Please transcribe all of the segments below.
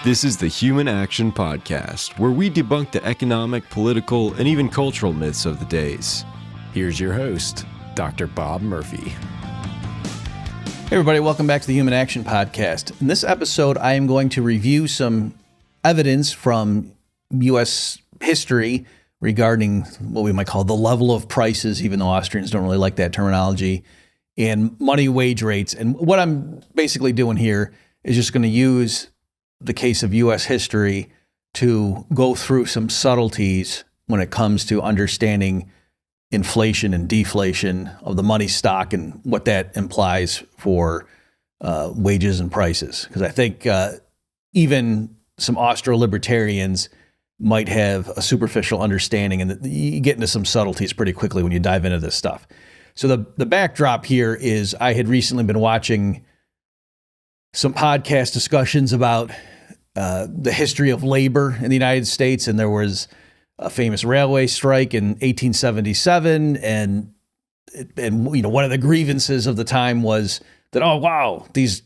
This is the Human Action Podcast, where we debunk the economic, political, and even cultural myths of the days. Here's your host, Dr. Bob Murphy. Hey everybody, welcome back to the Human Action Podcast. In this episode, I am going to review some evidence from U.S. history regarding what we might call the level of prices, even though Austrians don't really like that terminology, and money wage rates. And what I'm basically doing here is just going to use the case of U.S. history to go through some subtleties when it comes to understanding inflation and deflation of the money stock and what that implies for wages and prices. Because I think even some Austro-libertarians might have a superficial understanding, and you get into some subtleties pretty quickly when you dive into this stuff. So the backdrop here is I had recently been watching some podcast discussions about the history of labor in the United States, and there was a famous railway strike in 1877, and you know, one of the grievances of the time was that, oh wow, these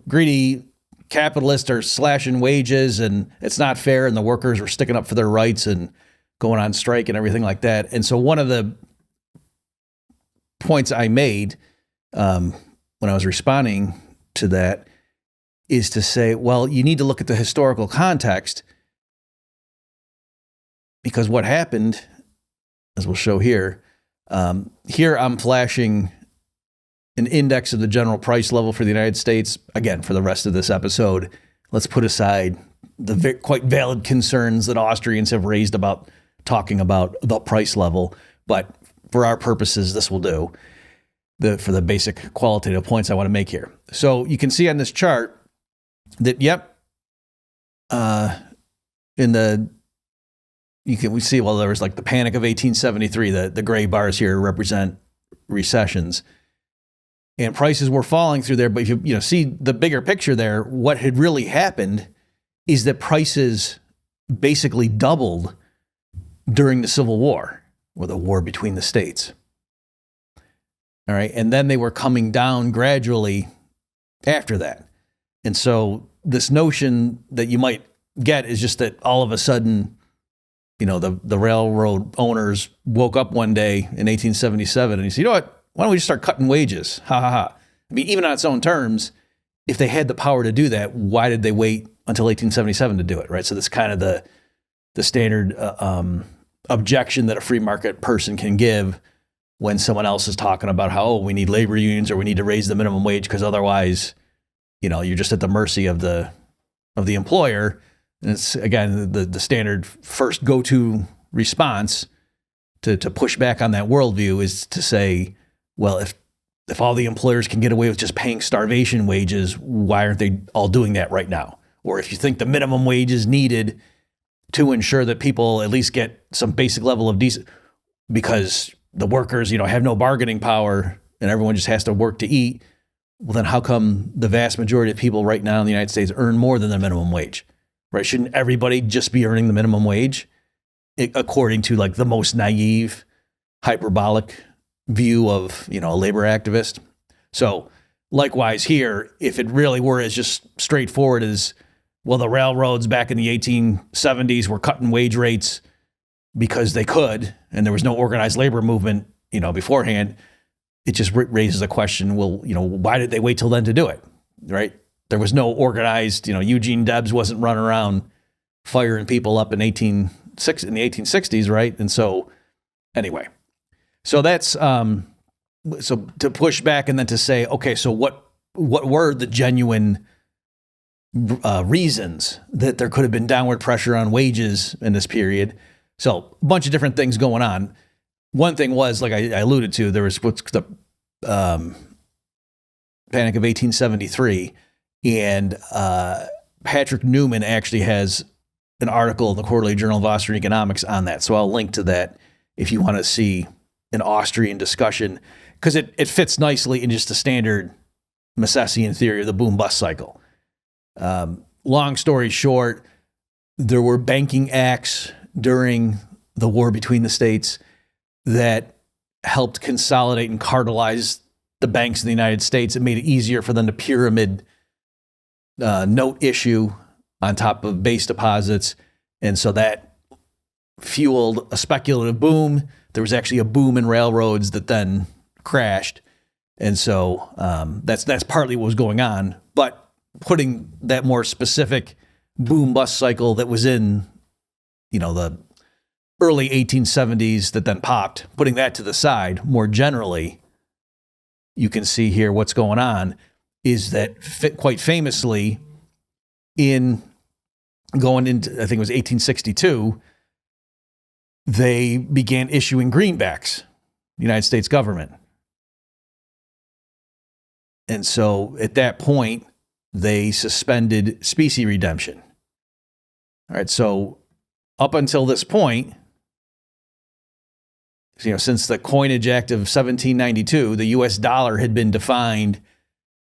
greedy capitalists are slashing wages and it's not fair, and the workers were sticking up for their rights and going on strike and everything like that. And so one of the points I made when I was responding to that is to say, well, you need to look at the historical context, because what happened, as we'll show here, here I'm flashing an index of the general price level for the United States. Again, for the rest of this episode, let's put aside the quite valid concerns that Austrians have raised about talking about the price level, but for our purposes, this will do for the basic qualitative points I want to make here. So you can see on this chart that, we see, well, there was like the Panic of 1873, the gray bars here represent recessions, and prices were falling through there. But if you see the bigger picture there, what had really happened is that prices basically doubled during the Civil War, or the war between the states. All right. And then they were coming down gradually after that. And so this notion that you might get is just that all of a sudden, you know, the railroad owners woke up one day in 1877 and you say, you know what, why don't we just start cutting wages? Ha ha ha. I mean, even on its own terms, if they had the power to do that, why did they wait until 1877 to do it, right? So that's kind of the standard objection that a free market person can give when someone else is talking about how, oh, we need labor unions or we need to raise the minimum wage because otherwise, you know, you're just at the mercy of the employer. And it's, again, the standard first go-to response to push back on that worldview is to say, well, if all the employers can get away with just paying starvation wages, why aren't they all doing that right now? Or if you think the minimum wage is needed to ensure that people at least get some basic level of decent, because the workers, you know, have no bargaining power and everyone just has to work to eat, well, then how come the vast majority of people right now in the United States earn more than the minimum wage, right? Shouldn't everybody just be earning the minimum wage, according to like the most naive, hyperbolic view of, you know, a labor activist? So likewise here, if it really were as just straightforward as, well, the railroads back in the 1870s were cutting wage rates because they could, and there was no organized labor movement, you know, beforehand, it just raises a question, well, you know, why did they wait till then to do it, right? There was no organized, you know, Eugene Debs wasn't running around firing people up in the 1860s, right? And so anyway, so that's, so to push back and then to say, okay, so what were the genuine reasons that there could have been downward pressure on wages in this period? So a bunch of different things going on. One thing was, like I alluded to, there was what's the Panic of 1873, and Patrick Newman actually has an article in the Quarterly Journal of Austrian Economics on that. So I'll link to that if you want to see an Austrian discussion, because it fits nicely in just the standard Misesian theory of the boom-bust cycle. Long story short, there were banking acts during the war between the states that helped consolidate and cartelize the banks in the United States. It made it easier for them to pyramid note issue on top of base deposits. And so that fueled a speculative boom. There was actually a boom in railroads that then crashed. And so that's partly what was going on. But putting that more specific boom bust cycle that was in, the early 1870s that then popped, putting that to the side, more generally, you can see here what's going on is that quite famously going into, I think it was 1862, they began issuing greenbacks, the United States government. And so at that point, they suspended specie redemption. All right, so up until this point, since the Coinage Act of 1792, the U.S. dollar had been defined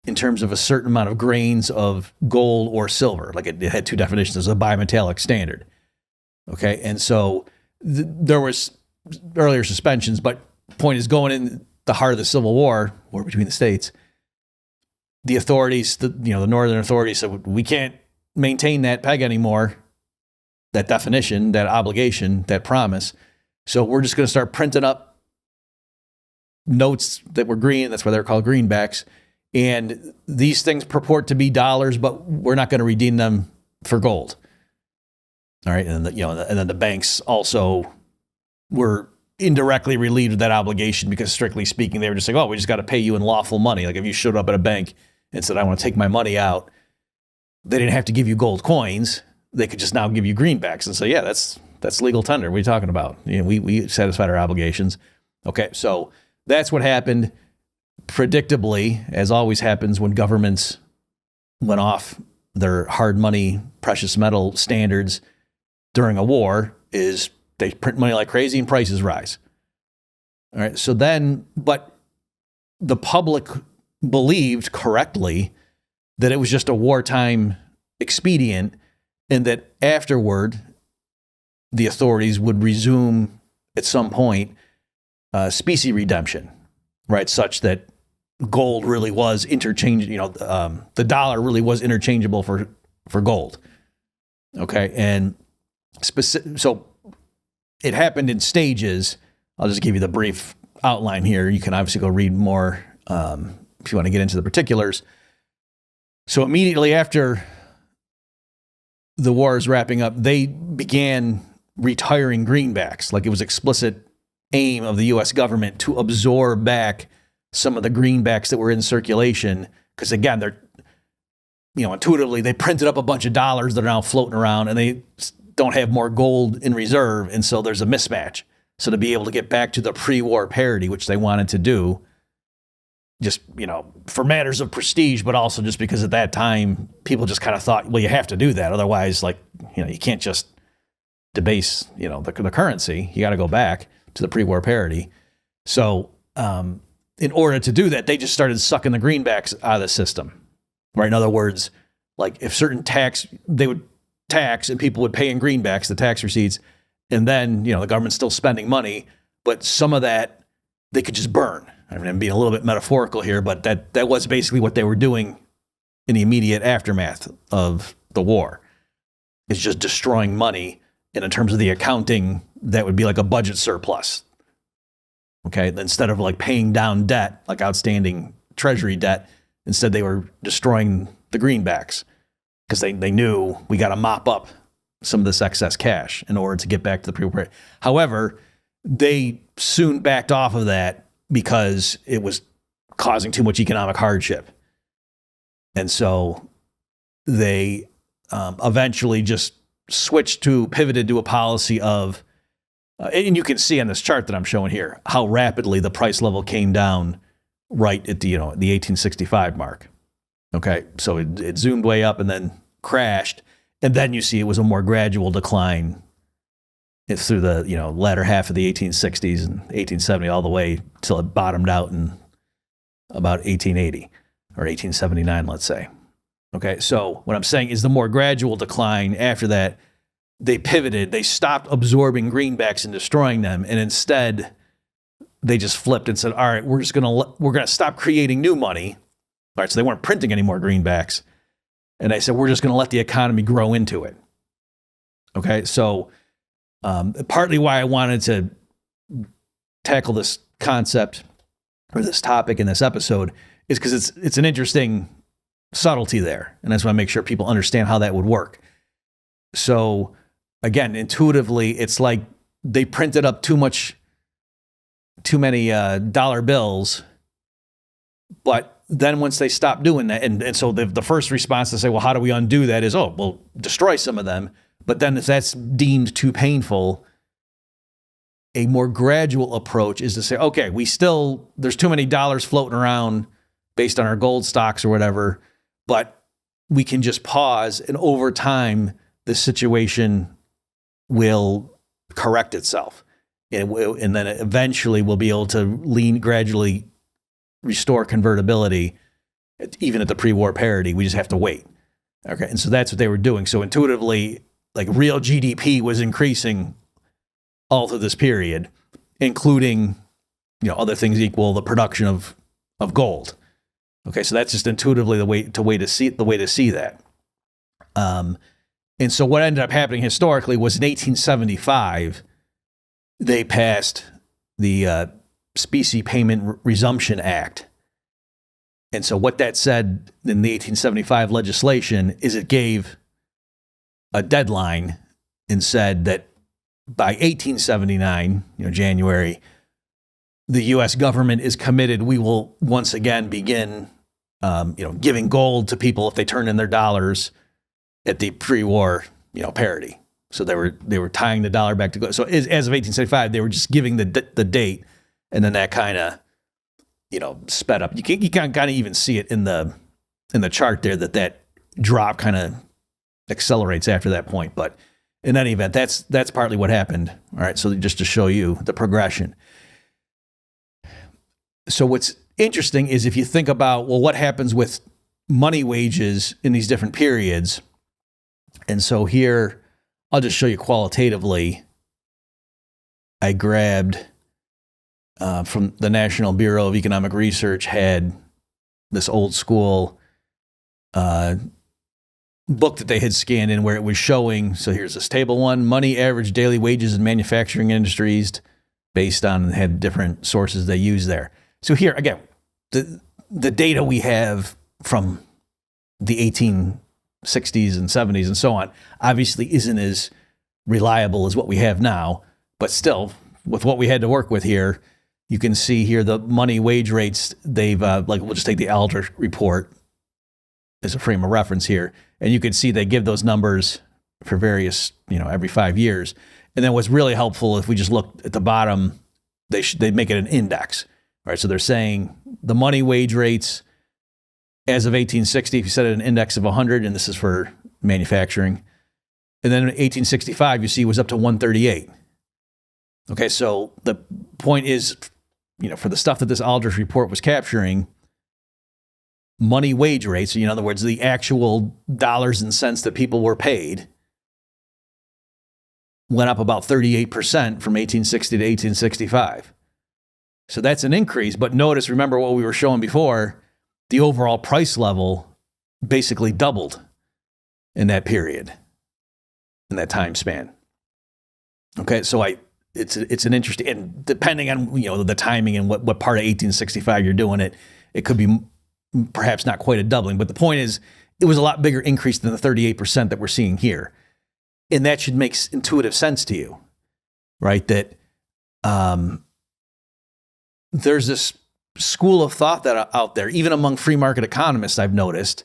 in terms of a certain amount of grains of gold or silver. Like it had two definitions. There's a bimetallic standard. Okay, and so there was earlier suspensions, but point is, going in the heart of the Civil War between the states, the authorities, the northern authorities said, we can't maintain that peg anymore, that definition, that obligation, that promise. So we're just going to start printing up notes that were green. That's why they're called greenbacks. And these things purport to be dollars, but we're not going to redeem them for gold. All right, and then the banks also were indirectly relieved of that obligation, because strictly speaking, they were just like, oh, we just got to pay you in lawful money. Like if you showed up at a bank and said, I want to take my money out, they didn't have to give you gold coins. They could just now give you greenbacks and say, yeah, that's legal tender. What are you talking about? We satisfied our obligations. Okay, so that's what happened. Predictably, as always happens when governments went off their hard money, precious metal standards during a war, is they print money like crazy and prices rise. All right, so then, but the public believed correctly that it was just a wartime expedient, and that afterward, the authorities would resume at some point specie redemption, right? Such that gold really was interchangeable, the dollar really was interchangeable for gold. Okay, and so it happened in stages. I'll just give you the brief outline here. You can obviously go read more if you want to get into the particulars. So immediately after the war is wrapping up, they began retiring greenbacks. Like it was explicit aim of the U.S. government to absorb back some of the greenbacks that were in circulation. Because again, they're, intuitively, they printed up a bunch of dollars that are now floating around, and they don't have more gold in reserve. And so there's a mismatch. So to be able to get back to the pre-war parity, which they wanted to do, just, for matters of prestige, but also just because at that time, people just kind of thought, well, you have to do that. Otherwise, you can't just debase, the currency. You got to go back to the pre-war parity. So in order to do that, they just started sucking the greenbacks out of the system, right? In other words, like if certain they would tax and people would pay in greenbacks, the tax receipts, and then, the government's still spending money, but some of that they could just burn. I mean, I'm being a little bit metaphorical here, but that was basically what they were doing in the immediate aftermath of the war. It's just destroying money. And in terms of the accounting, that would be like a budget surplus. Okay, instead of like paying down debt, like outstanding treasury debt, instead they were destroying the greenbacks, because they knew we got to mop up some of this excess cash in order to get back to the pre-war. However, they soon backed off of that because it was causing too much economic hardship. And so they eventually just pivoted to a policy of, and you can see on this chart that I'm showing here, how rapidly the price level came down right at the 1865 mark. Okay, so it zoomed way up and then crashed. And then you see it was a more gradual decline through the latter half of the 1860s and 1870 all the way till it bottomed out in about 1880 or 1879, let's say. Okay, so what I'm saying is the more gradual decline after that, they pivoted, they stopped absorbing greenbacks and destroying them, and instead they just flipped and said, all right, we're going to stop creating new money. All right, so they weren't printing any more greenbacks. And I said, we're just going to let the economy grow into it. Okay, so partly why I wanted to tackle this concept or this topic in this episode is because it's an interesting subtlety there. And I just want to make sure people understand how that would work. So again, intuitively, it's like they printed up too many dollar bills, but then once they stop doing that, and so the first response to say, well, how do we undo that is, oh, well, destroy some of them. But then if that's deemed too painful, a more gradual approach is to say, okay, there's too many dollars floating around based on our gold stocks or whatever, but we can just pause, and over time, the situation will correct itself. And then eventually we'll be able to gradually restore convertibility, even at the pre-war parity. We just have to wait. Okay, and so that's what they were doing. So intuitively, like real GDP was increasing all through this period, including, other things equal, the production of gold. Okay, so that's just intuitively the way to see that. And so what ended up happening historically was in 1875, they passed the Specie Payment Resumption Act. And so what that said in the 1875 legislation is it gave a deadline and said that by 1879, January, the U.S. government is committed. We will once again begin, giving gold to people if they turn in their dollars at the pre-war, parity. So they were tying the dollar back to gold. So as of 1875, they were just giving the date, and then that kind of, sped up. You can kind of even see it in the chart there that drop kind of accelerates after that point. But in any event, that's partly what happened. All right, so just to show you the progression. So what's interesting is if you think about, well, what happens with money wages in these different periods. And so here, I'll just show you qualitatively. I grabbed from the National Bureau of Economic Research, had this old school book that they had scanned in where it was showing. So here's this table 1, money average daily wages in manufacturing industries based on, had different sources they use there. So here, again, the data we have from the 1860s and 70s and so on obviously isn't as reliable as what we have now, but still, with what we had to work with here, you can see here the money wage rates, they've, we'll just take the Aldrich report as a frame of reference here, and you can see they give those numbers for various, every 5 years. And then what's really helpful, if we just look at the bottom, they make it an index, right? So they're saying the money wage rates as of 1860, if you set it an index of 100, and this is for manufacturing, and then in 1865, you see it was up to 138. Okay, so the point is, for the stuff that this Aldrich report was capturing, money wage rates, in other words, the actual dollars and cents that people were paid, went up about 38% from 1860 to 1865. So that's an increase, but remember what we were showing before, the overall price level basically doubled in that period, in that time span. Okay, so it's an interesting, and depending on the timing and what part of 1865 you're doing it could be perhaps not quite a doubling. But the point is, it was a lot bigger increase than the 38% that we're seeing here, and that should make intuitive sense to you, right? That there's this school of thought that are out there, even among free market economists, I've noticed,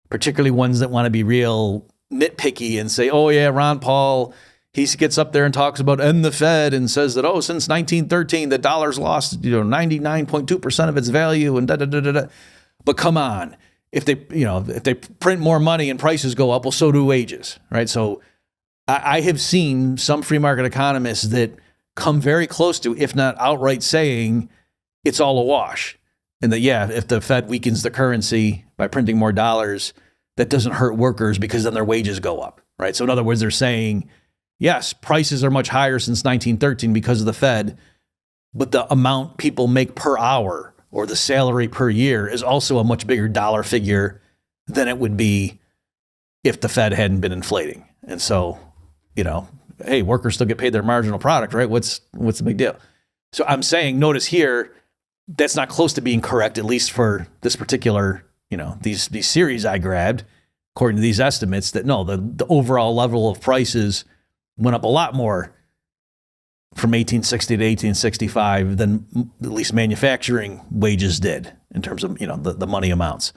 particularly ones that want to be real nitpicky and say, oh yeah, Ron Paul, he gets up there and talks about end the Fed and says that, since 1913, the dollar's lost, 99.2% of its value and da-da-da-da-da. But come on, if they print more money and prices go up, well, so do wages, right? So I have seen some free market economists that come very close to, if not outright saying, it's all a wash. And that, if the Fed weakens the currency by printing more dollars, that doesn't hurt workers because then their wages go up, right? So in other words, they're saying, yes, prices are much higher since 1913 because of the Fed, but the amount people make per hour or the salary per year is also a much bigger dollar figure than it would be if the Fed hadn't been inflating. And so, hey, workers still get paid their marginal product, right? What's the big deal? So I'm saying, notice here, that's not close to being correct, at least for this particular, these series I grabbed, according to these estimates, that no, the overall level of prices went up a lot more from 1860 to 1865 than at least manufacturing wages did in terms of, the money amounts.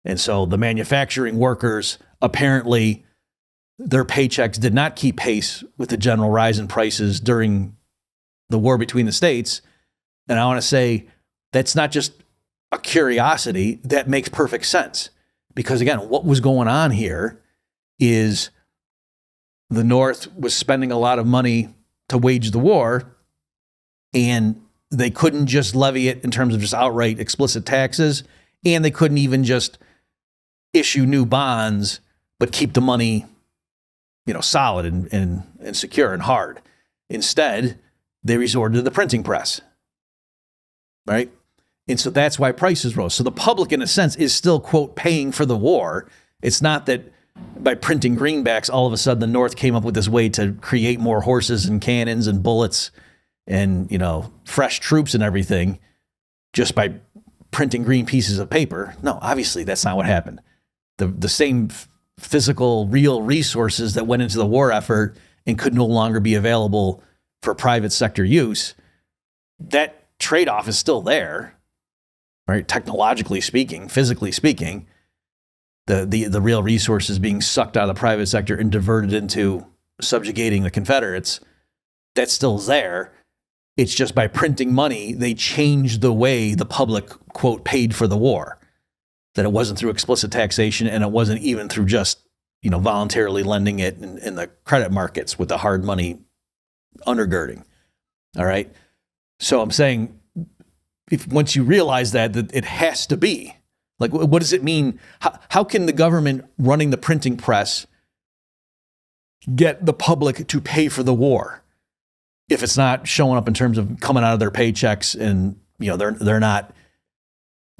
And so the manufacturing workers, apparently their paychecks did not keep pace with the general rise in prices during the war between the states. And I want to say that's not just a curiosity, that makes perfect sense. Because again, what was going on here is the North was spending a lot of money to wage the war, and they couldn't just levy it in terms of just outright explicit taxes, and they couldn't even just issue new bonds, but keep the money, solid and secure and hard. Instead, they resorted to the printing press, right? And so that's why prices rose. So the public, in a sense, is still, quote, paying for the war. It's not that by printing greenbacks, all of a sudden the North came up with this way to create more horses and cannons and bullets and, fresh troops and everything just by printing green pieces of paper. No, obviously that's not what happened. The same physical, real resources that went into the war effort and could no longer be available for private sector use, that trade-off is still there, right? Technologically speaking, physically speaking, the real resources being sucked out of the private sector and diverted into subjugating the Confederates, that still is there. It's just by printing money, they changed the way the public, quote, paid for the war. That it wasn't through explicit taxation, and it wasn't even through just, voluntarily lending it in the credit markets with the hard money undergirding. All right. So I'm saying, once you realize that it has to be, like, what does it mean? How can the government running the printing press get the public to pay for the war if it's not showing up in terms of coming out of their paychecks, and they're not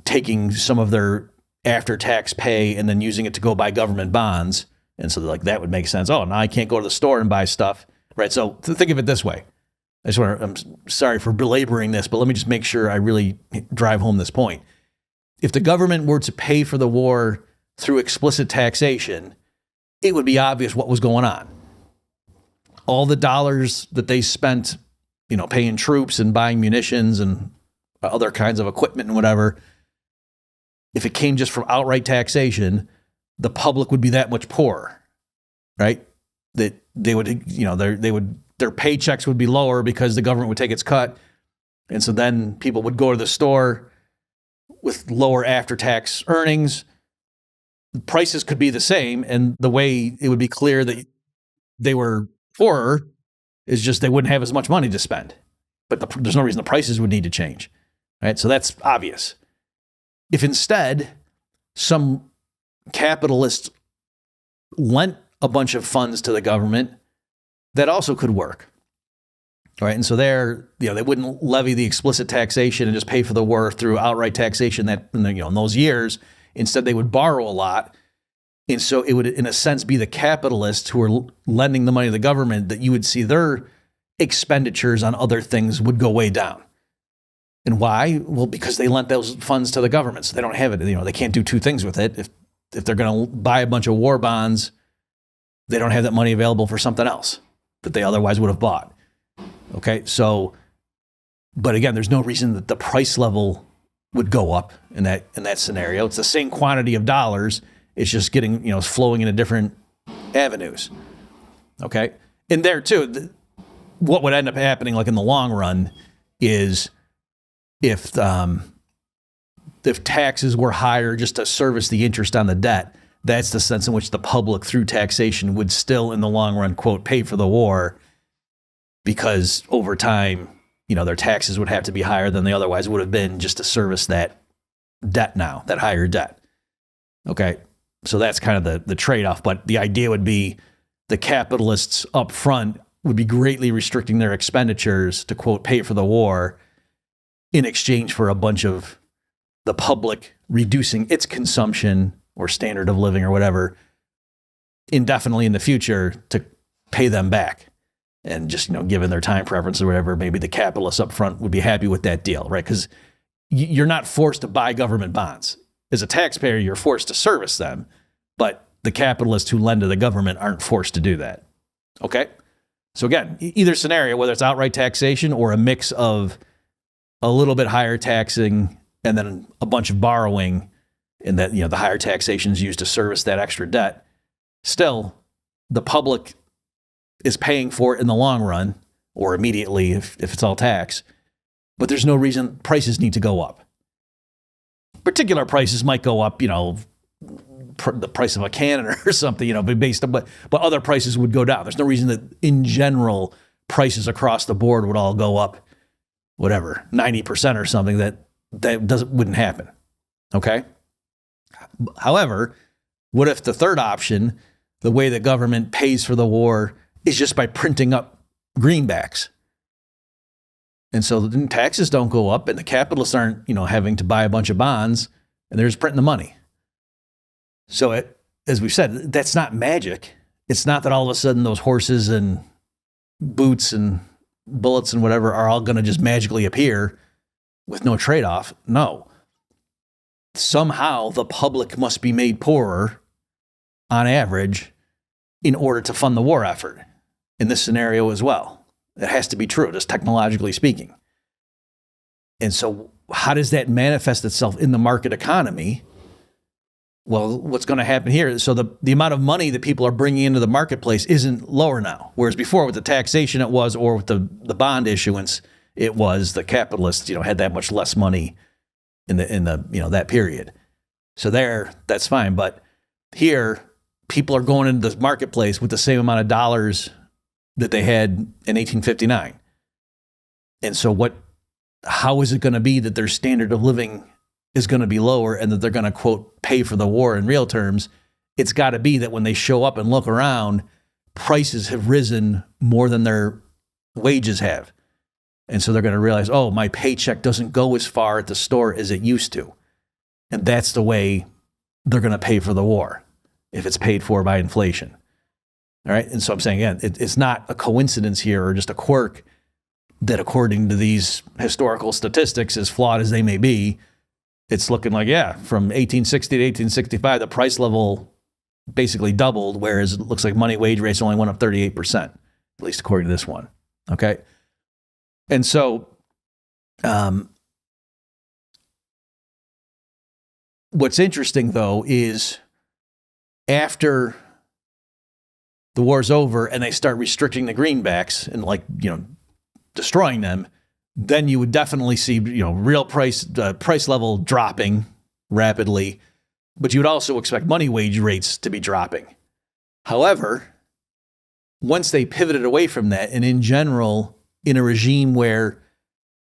taking some of their after-tax pay and then using it to go buy government bonds? And so that would make sense. Oh, now I can't go to the store and buy stuff, right? So think of it this way. I'm sorry for belaboring this, but let me just make sure I really drive home this point. If the government were to pay for the war through explicit taxation, it would be obvious what was going on. All the dollars that they spent, paying troops and buying munitions and other kinds of equipment and whatever, if it came just from outright taxation, the public would be that much poorer, right? That they would, their paychecks would be lower because the government would take its cut. And so then people would go to the store with lower after-tax earnings. The prices could be the same, and the way it would be clear that they were poorer is just they wouldn't have as much money to spend. But there's no reason the prices would need to change, right? So that's obvious. If instead some capitalist lent a bunch of funds to the government, that also could work, right? And so they wouldn't levy the explicit taxation and just pay for the war through outright taxation that, in those years. Instead, they would borrow a lot. And so it would, in a sense, be the capitalists who are lending the money to the government that you would see their expenditures on other things would go way down. And why? Well, because they lent those funds to the government, so they don't have it. They can't do two things with it. If they're going to buy a bunch of war bonds, they don't have that money available for something else that they otherwise would have bought. Okay, so, but again, there's no reason that the price level would go up in that scenario. It's the same quantity of dollars. It's just getting, flowing into different avenues. Okay, and there too, what would end up happening, like in the long run, is if taxes were higher just to service the interest on the debt, that's the sense in which the public, through taxation, would still, in the long run, quote, pay for the war, because over time, their taxes would have to be higher than they otherwise would have been just to service that debt now, that higher debt. Okay, so that's kind of the trade-off. But the idea would be the capitalists up front would be greatly restricting their expenditures to, quote, pay for the war in exchange for a bunch of the public reducing its consumption or standard of living or whatever indefinitely in the future to pay them back. And just, given their time preference or whatever, maybe the capitalists up front would be happy with that deal, right? Because you're not forced to buy government bonds. As a taxpayer, you're forced to service them, but the capitalists who lend to the government aren't forced to do that. Okay? So again, either scenario, whether it's outright taxation or a mix of a little bit higher taxing and then a bunch of borrowing, and that, the higher taxation is used to service that extra debt, still, the public is paying for it in the long run, or immediately if it's all tax, but there's no reason prices need to go up. Particular prices might go up, the price of a can or something, based on, but other prices would go down. There's no reason that in general prices across the board would all go up, 90% or something. That wouldn't happen. Okay. However, what if the third option, the way the government pays for the war, is just by printing up greenbacks? And so the taxes don't go up and the capitalists aren't, having to buy a bunch of bonds, and they're just printing the money. So as we've said, that's not magic. It's not that all of a sudden those horses and boots and bullets and whatever are all going to just magically appear with no trade-off. No. Somehow the public must be made poorer on average in order to fund the war effort in this scenario as well. It has to be true, just technologically speaking. And so how does that manifest itself in the market economy? Well, what's going to happen here? So the amount of money that people are bringing into the marketplace isn't lower now. Whereas before with the taxation it was, or with the bond issuance, it was the capitalists, had that much less money in the that period. So that's fine. But here, people are going into the marketplace with the same amount of dollars that they had in 1859. And so how is it going to be that their standard of living is going to be lower and that they're going to, quote, pay for the war in real terms? It's got to be that when they show up and look around, prices have risen more than their wages have. And so they're going to realize, oh, my paycheck doesn't go as far at the store as it used to. And that's the way they're going to pay for the war, if it's paid for by inflation. All right. And so I'm saying, again, it's not a coincidence here or just a quirk that, according to these historical statistics, as flawed as they may be, it's looking like, from 1860 to 1865, the price level basically doubled, whereas it looks like money wage rates only went up 38%, at least according to this one. Okay. And so what's interesting, though, is after the war's over and they start restricting the greenbacks and destroying them, then you would definitely see, real price level dropping rapidly, but you would also expect money wage rates to be dropping. However, once they pivoted away from that, and in general, in a regime where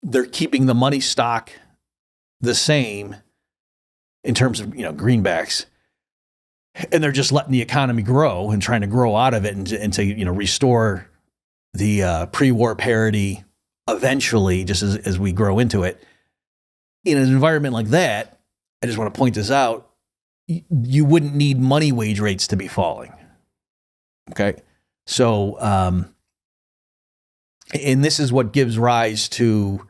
they're keeping the money stock the same in terms of, greenbacks, and they're just letting the economy grow and trying to grow out of it and to restore the pre-war parity eventually, just as we grow into it. In an environment like that, I just want to point this out, you wouldn't need money wage rates to be falling. Okay? So, and this is what gives rise to,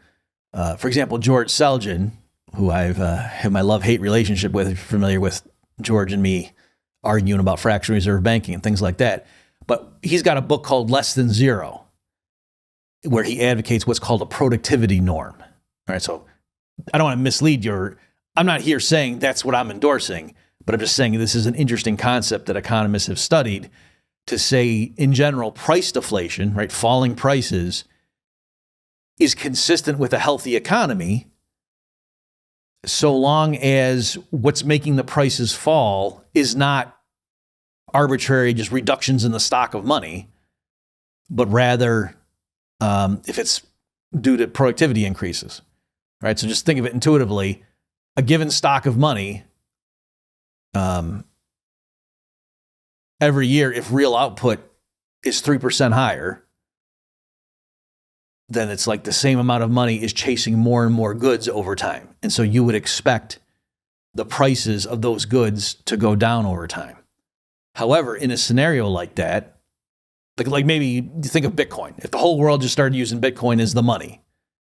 for example, George Selgin, who I've have my love-hate relationship with. If you're familiar with George and me arguing about fractional reserve banking and things like that. But he's got a book called Less Than Zero, where he advocates what's called a productivity norm. All right, so I don't want to mislead I'm not here saying that's what I'm endorsing, but I'm just saying this is an interesting concept that economists have studied to say, in general, price deflation, right, falling prices, is consistent with a healthy economy so long as what's making the prices fall is not arbitrary, just reductions in the stock of money, but rather if it's due to productivity increases, right? So just think of it intuitively. A given stock of money, every year, if real output is 3% higher, then it's like the same amount of money is chasing more and more goods over time. And so you would expect the prices of those goods to go down over time. However, in a scenario like that, like maybe you think of Bitcoin. If the whole world just started using Bitcoin as the money,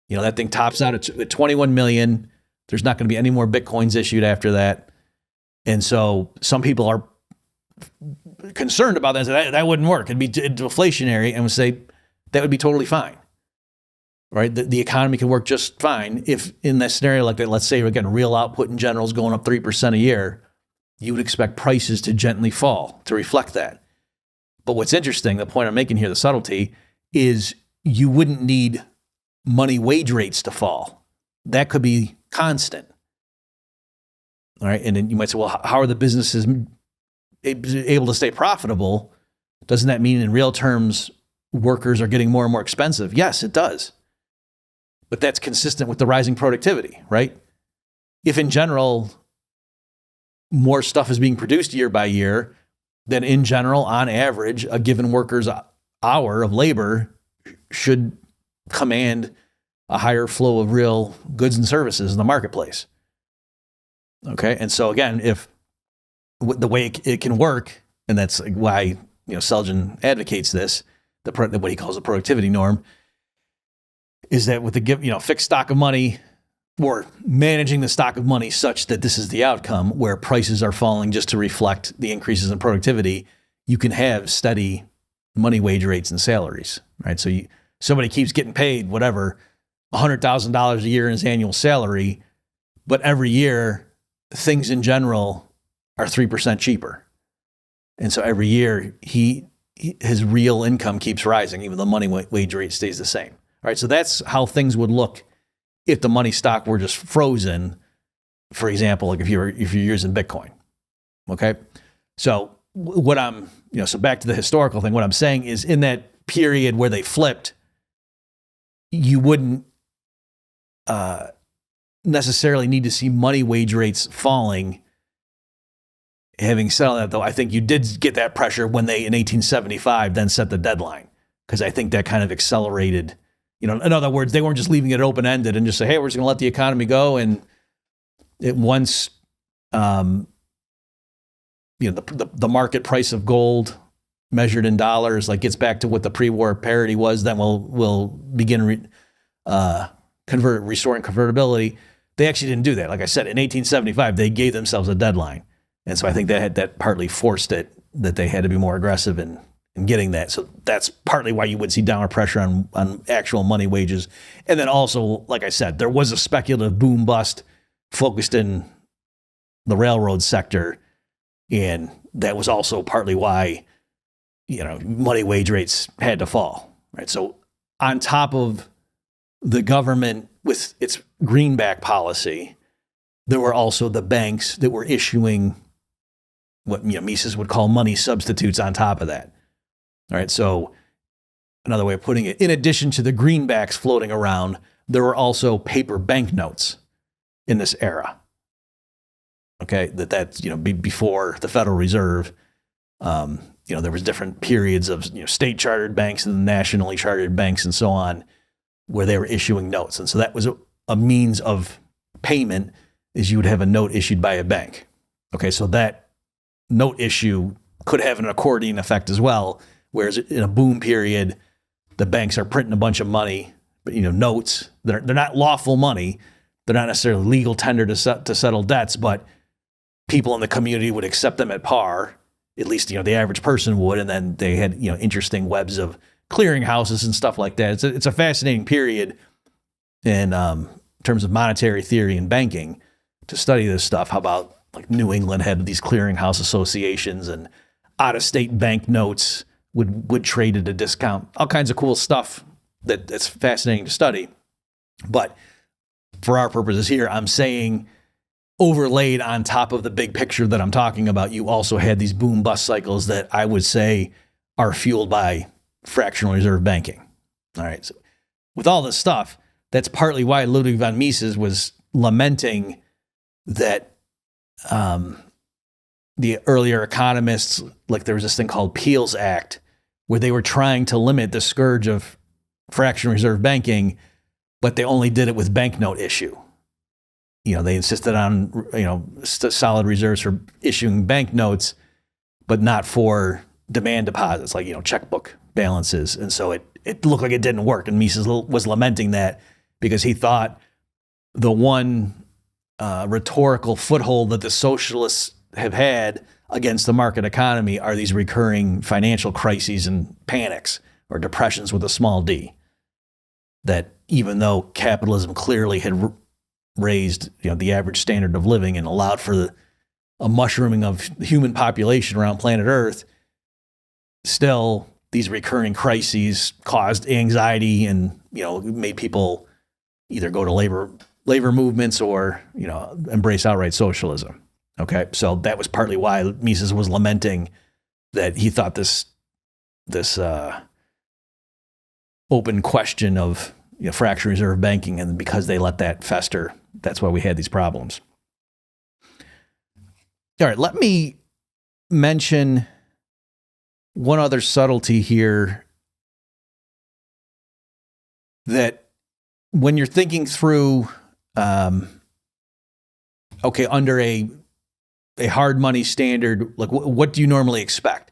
that thing tops out at 21 million. There's not going to be any more Bitcoins issued after that. And so some people are concerned about that. That wouldn't work. It'd be deflationary, and would say that would be totally fine. Right? The economy can work just fine if in that scenario like that, let's say, again, real output in general is going up 3% a year, you would expect prices to gently fall to reflect that. But what's interesting, the point I'm making here, the subtlety, is you wouldn't need money wage rates to fall. That could be constant. All right. And then you might say, well, how are the businesses able to stay profitable? Doesn't that mean in real terms, workers are getting more and more expensive? Yes, it does. But that's consistent with the rising productivity, right? If in general, more stuff is being produced year by year, then in general, on average, a given worker's hour of labor should command a higher flow of real goods and services in the marketplace. Okay. And so again, if the way it can work, and that's why, Selgin advocates this, what he calls the productivity norm, is that with the fixed stock of money, or managing the stock of money such that this is the outcome where prices are falling just to reflect the increases in productivity, you can have steady money wage rates and salaries, right? So somebody keeps getting paid, whatever, $100,000 a year in his annual salary, but every year things in general are 3% cheaper. And so every year his real income keeps rising, even though the money wage rate stays the same. All right, so that's how things would look if the money stock were just frozen, for example, like if you're using Bitcoin. Okay, so so back to the historical thing. What I'm saying is, in that period where they flipped, you wouldn't necessarily need to see money wage rates falling. Having said all that, though, I think you did get that pressure when they, in 1875, then set the deadline, because I think that kind of accelerated. In other words, they weren't just leaving it open-ended and just say, hey, we're just going to let the economy go. And once, the market price of gold measured in dollars, gets back to what the pre-war parity was, then we'll begin restoring convertibility. They actually didn't do that. Like I said, in 1875, they gave themselves a deadline. And so I think that partly forced it, that they had to be more aggressive in getting that. So that's partly why you would see downward pressure on actual money wages. And then also, like I said, there was a speculative boom bust focused in the railroad sector. And that was also partly why, money wage rates had to fall, right? So on top of the government with its greenback policy, there were also the banks that were issuing what Mises would call money substitutes on top of that. All right, so another way of putting it, in addition to the greenbacks floating around, there were also paper banknotes in this era. Okay, that's before the Federal Reserve. There was different periods of state chartered banks and nationally chartered banks and so on, where they were issuing notes, and so that was a means of payment. Is you would have a note issued by a bank. Okay, so that note issue could have an accordion effect as well. Whereas in a boom period, the banks are printing a bunch of money, but notes. They're not lawful money. They're not necessarily legal tender to settle debts, but people in the community would accept them at par. At least the average person would, and then they had interesting webs of clearinghouses and stuff like that. It's a fascinating period in terms of monetary theory and banking to study this stuff. How about New England had these clearinghouse associations, and out-of-state bank notes would trade at a discount. All kinds of cool stuff that's fascinating to study. But for our purposes here, I'm saying overlaid on top of the big picture that I'm talking about, you also had these boom bust cycles that I would say are fueled by fractional reserve banking. All right. So with all this stuff, that's partly why Ludwig von Mises was lamenting that the earlier economists, there was this thing called Peel's Act, where they were trying to limit the scourge of fractional reserve banking, but they only did it with banknote issue. They insisted on, solid reserves for issuing banknotes, but not for demand deposits, like, checkbook balances. And so it looked like it didn't work. And Mises was lamenting that because he thought the one rhetorical foothold that the socialists have had against the market economy are these recurring financial crises and panics, or depressions with a small d. That even though capitalism clearly had raised the average standard of living and allowed for a mushrooming of human population around planet Earth, still these recurring crises caused anxiety and made people either go to labor movements or embrace outright socialism. Okay, so that was partly why Mises was lamenting that he thought this open question of fractional reserve banking, and because they let that fester, that's why we had these problems. All right, let me mention one other subtlety here, that when you're thinking through, under a hard money standard, like what do you normally expect?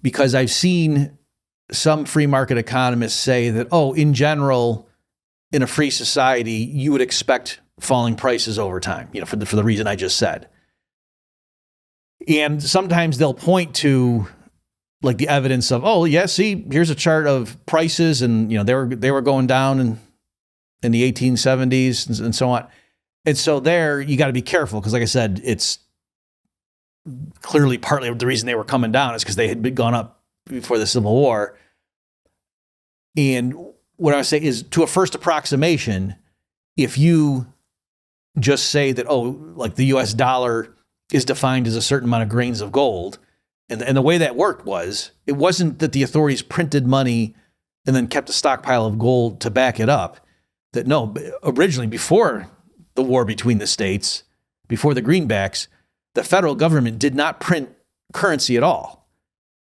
Because I've seen some free market economists say that, in general, in a free society, you would expect falling prices over time, for the reason I just said. And sometimes they'll point to like the evidence of, here's a chart of prices, and they were going down in the 1870s and so on. And so there you got to be careful, because like I said, it's clearly partly the reason they were coming down is because they had been gone up before the Civil War. And what I would say is, to a first approximation, if you just say that, like the US dollar is defined as a certain amount of grains of gold, and the way that worked was, it wasn't that the authorities printed money and then kept a stockpile of gold to back it up. That no, originally, before the war between the states, before the greenbacks, the federal government did not print currency at all.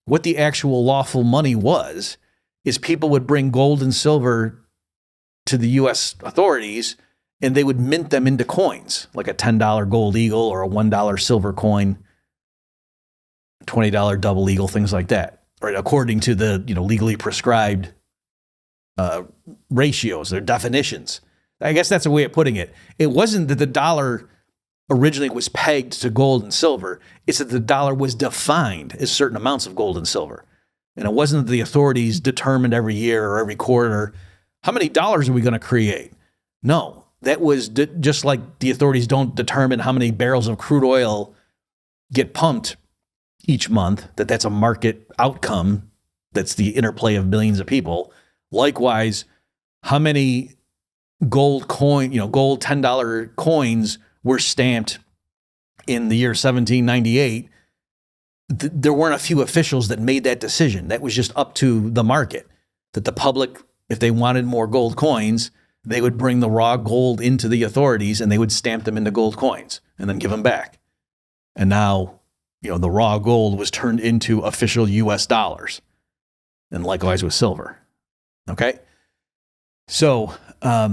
What the actual lawful money was is people would bring gold and silver to the U.S. authorities, and they would mint them into coins, like a $10 gold eagle or a $1 silver coin, $20 double eagle, things like that, right? According to the legally prescribed ratios, their definitions. I guess that's a way of putting it. It wasn't that the dollar originally was pegged to gold and silver. It's that the dollar was defined as certain amounts of gold and silver. And it wasn't that the authorities determined every year or every quarter, how many dollars are we going to create? No, that was just like the authorities don't determine how many barrels of crude oil get pumped each month, that's a market outcome. That's the interplay of billions of people. Likewise, how many gold gold $10 coins were stamped in the year 1798. There weren't a few officials that made that decision. That was just up to the market, that the public, if they wanted more gold coins, they would bring the raw gold into the authorities and they would stamp them into gold coins and then give them back. And now, the raw gold was turned into official US dollars, and likewise with silver. Okay. So, what I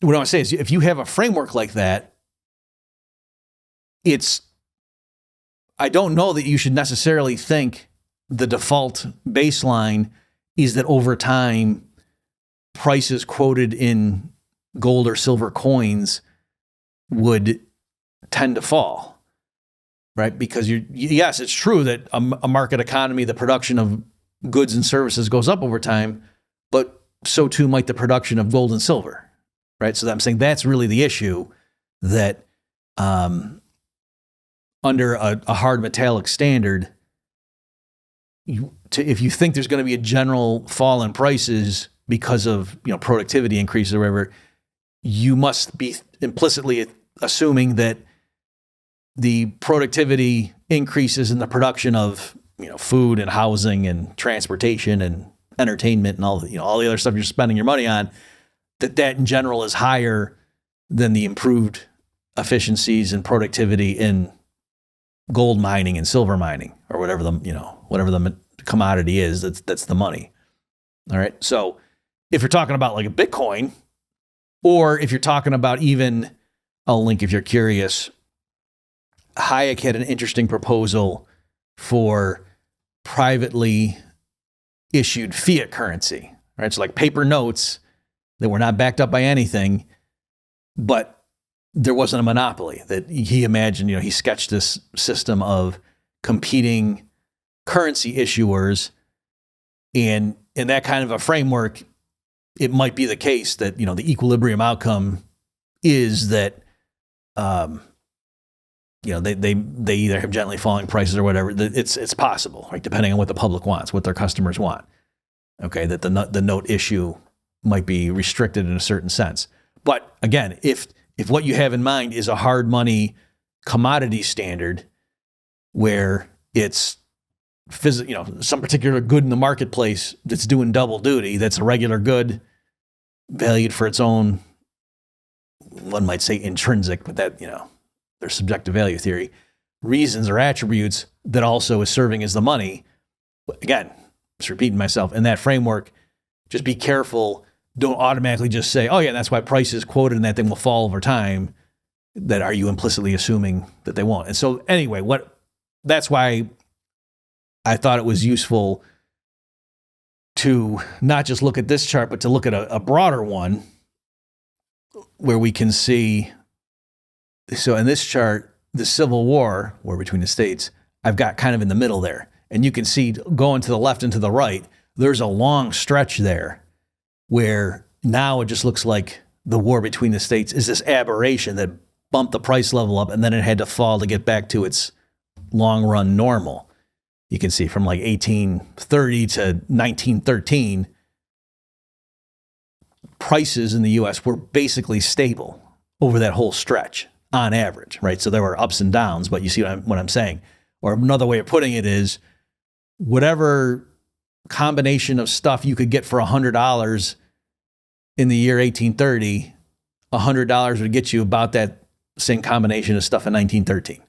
want to say is, if you have a framework like that, I don't know that you should necessarily think the default baseline is that over time, prices quoted in gold or silver coins would tend to fall, right? Because yes, it's true that a market economy, the production of goods and services goes up over time, but so too might the production of gold and silver, right? So I'm saying that's really the issue, that under a hard metallic standard, if you think there's going to be a general fall in prices because of productivity increases or whatever, you must be implicitly assuming that the productivity increases in the production of food and housing and transportation and entertainment and all the other stuff you're spending your money on, that in general is higher than the improved efficiencies and productivity in gold mining and silver mining, or whatever the commodity is that's the money. All right. So if you're talking about like a Bitcoin, or if you're talking about even, I'll link if you're curious, Hayek had an interesting proposal for privately issued fiat currency, right? So like paper notes that were not backed up by anything, but there wasn't a monopoly. That he imagined, he sketched this system of competing currency issuers, and in that kind of a framework, it might be the case that, the equilibrium outcome is that, they either have gently falling prices or whatever. It's possible, right? Depending on what the public wants, what their customers want. Okay, that the note issue might be restricted in a certain sense. But again, if what you have in mind is a hard money commodity standard where it's some particular good in the marketplace that's doing double duty, that's a regular good valued for its own, one might say intrinsic, but that, there's subjective value theory, reasons or attributes that also is serving as the money. Again, just repeating myself, in that framework, just be careful. Don't automatically just say, oh yeah, that's why prices quoted in that thing will fall over time. That are you implicitly assuming that they won't? And so anyway, that's why I thought it was useful to not just look at this chart, but to look at a broader one where we can see. So in this chart, the Civil War between the states, I've got kind of in the middle there. And you can see going to the left and to the right, there's a long stretch there where now it just looks like the war between the states is this aberration that bumped the price level up and then it had to fall to get back to its long run normal. You can see from like 1830 to 1913, prices in the US were basically stable over that whole stretch on average, right? So there were ups and downs, but you see what I'm saying. Or another way of putting it is whatever combination of stuff you could get for $100 in the year 1830, $100 would get you about that same combination of stuff in 1913.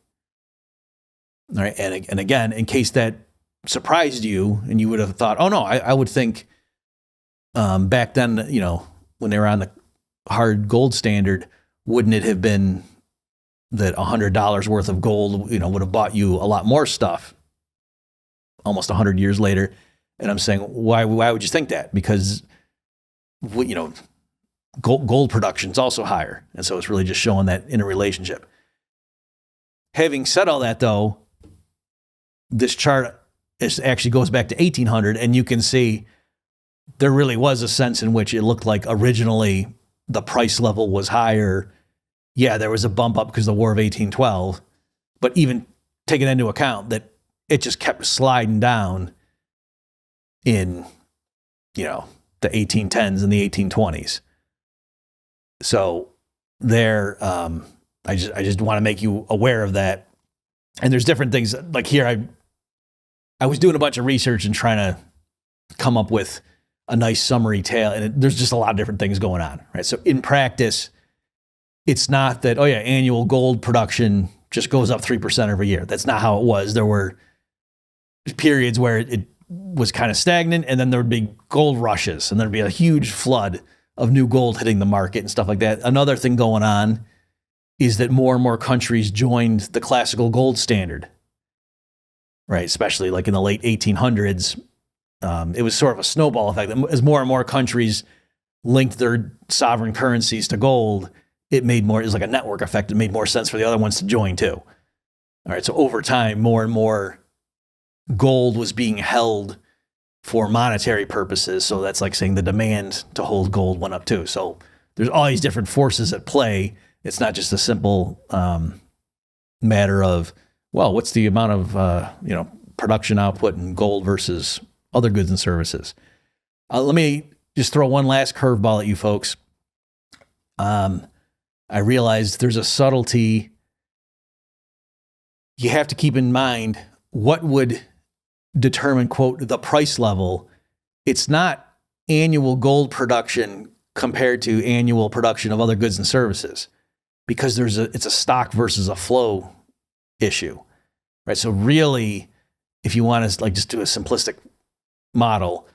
All right. And again, in case that surprised you and you would have thought, oh no, I would think back then, when they were on the hard gold standard, wouldn't it have been that $100 worth of gold, would have bought you a lot more stuff almost 100 years later? And I'm saying, why would you think that? Because, gold production is also higher. And so it's really just showing that interrelationship. Having said all that, though, this chart actually goes back to 1800, and you can see there really was a sense in which it looked like originally the price level was higher. Yeah, there was a bump up because of the War of 1812, but even taking into account that it just kept sliding down in, the 1810s and the 1820s. So there, I just want to make you aware of that. And there's different things like here. I was doing a bunch of research and trying to come up with a nice summary tale, and there's just a lot of different things going on, right? So in practice, it's not that, oh yeah, annual gold production just goes up 3% every year. That's not how it was. There were periods where it was kind of stagnant, and then there would be gold rushes, and there'd be a huge flood of new gold hitting the market and stuff like that. Another thing going on is that more and more countries joined the classical gold standard, right? Especially like in the late 1800s. It was sort of a snowball effect. As more and more countries linked their sovereign currencies to gold, it was like a network effect. It made more sense for the other ones to join too. All right. So over time, more and more gold was being held for monetary purposes. So that's like saying the demand to hold gold went up too. So there's all these different forces at play. It's not just a simple matter of, well, what's the amount of production output in gold versus other goods and services. Let me just throw one last curveball at you folks. I realized there's a subtlety. You have to keep in mind what would determine, quote, the price level. It's not annual gold production compared to annual production of other goods and services, because it's a stock versus a flow issue, right? So really, if you want to just do a simplistic model,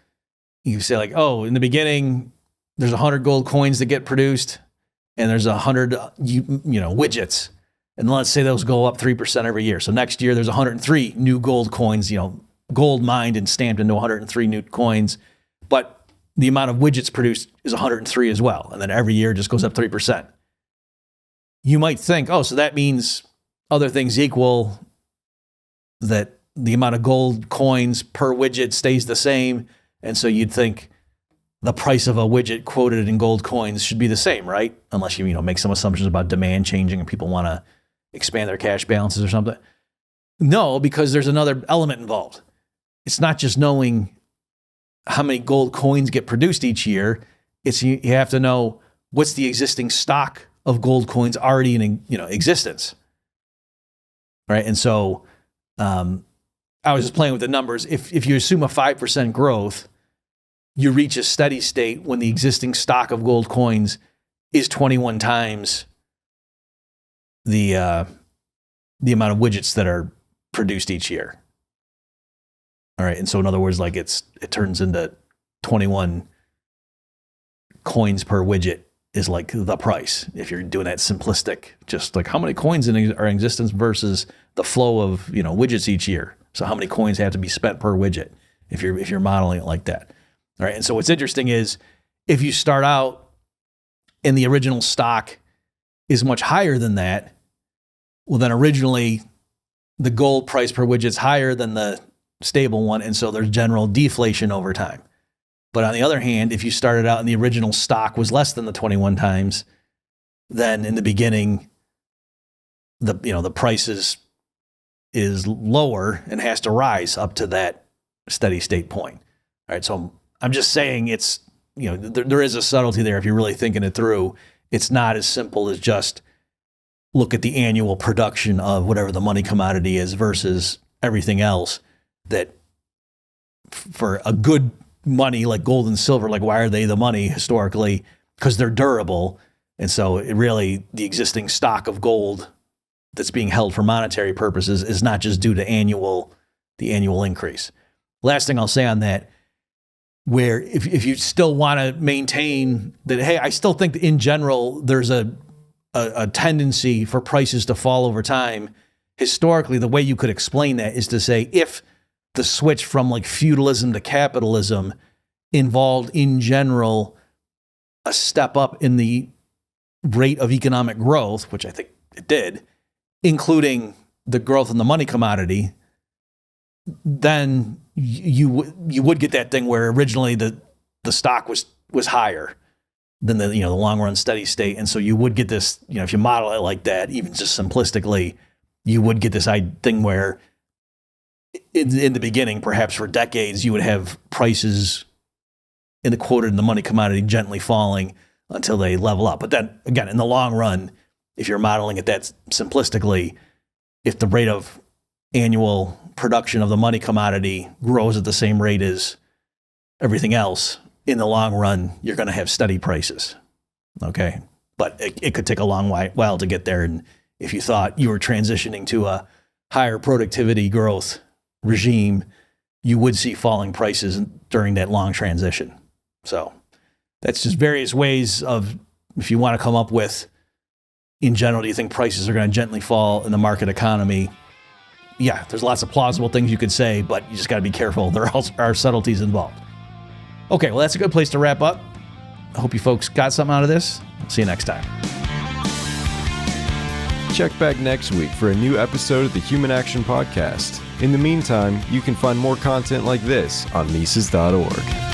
you say like, oh, in the beginning, there's 100 gold coins that get produced, and there's 100 widgets, And let's say those go up 3% every year. So next year there's 103 new gold coins, gold mined and stamped into 103 new coins. But the amount of widgets produced is 103 as well. And then every year it just goes up 3%. You might think, so that means other things equal, that the amount of gold coins per widget stays the same. And so you'd think the price of a widget quoted in gold coins should be the same, right? Unless you make some assumptions about demand changing and people want to expand their cash balances or something. No, because there's another element involved. It's not just knowing how many gold coins get produced each year. It's you have to know what's the existing stock of gold coins already in existence, right? And so I was just playing with the numbers. If you assume a 5% growth, you reach a steady state when the existing stock of gold coins is 21 times the amount of widgets that are produced each year. All right, and so in other words, like it turns into 21 coins per widget is like the price. If you're doing that simplistic, just like how many coins are in existence versus the flow of widgets each year. So how many coins have to be spent per widget if you're modeling it like that. All right, and so what's interesting is if you start out and the original stock is much higher than that, well then originally the gold price per widget is higher than the stable one, and so there's general deflation over time. But on the other hand, if you started out and the original stock was less than the 21 times, then in the beginning, the price is lower and has to rise up to that steady state point. All right, so I'm just saying it's, there is a subtlety there if you're really thinking it through. It's not as simple as just look at the annual production of whatever the money commodity is versus everything else. That for a good money like gold and silver, like why are they the money historically? Because they're durable. And so it really, the existing stock of gold that's being held for monetary purposes is not just due to the annual increase. Last thing I'll say on that, where if you still want to maintain that, hey, I still think that in general there's a tendency for prices to fall over time. Historically, the way you could explain that is to say if the switch from like feudalism to capitalism involved in general a step up in the rate of economic growth, which I think it did, including the growth in the money commodity, then you would get that thing where originally the stock was higher than the long run steady state, and so you would get this, if you model it like that, even just simplistically, you would get this thing where in the beginning, perhaps for decades, you would have prices in the money commodity gently falling until they level up. But then again, in the long run, if you're modeling it that simplistically, if the rate of annual production of the money commodity grows at the same rate as everything else, in the long run, you're going to have steady prices. Okay. But it could take a long while to get there. And if you thought you were transitioning to a higher productivity growth regime, you would see falling prices during that long transition. So that's just various ways of, if you want to come up with, in general, do you think prices are going to gently fall in the market economy? Yeah, there's lots of plausible things you could say, but you just got to be careful. There are subtleties involved. Okay, well, that's a good place to wrap up. I hope you folks got something out of this. See you next time. Check back next week for a new episode of the Human Action Podcast. In the meantime, you can find more content like this on Mises.org.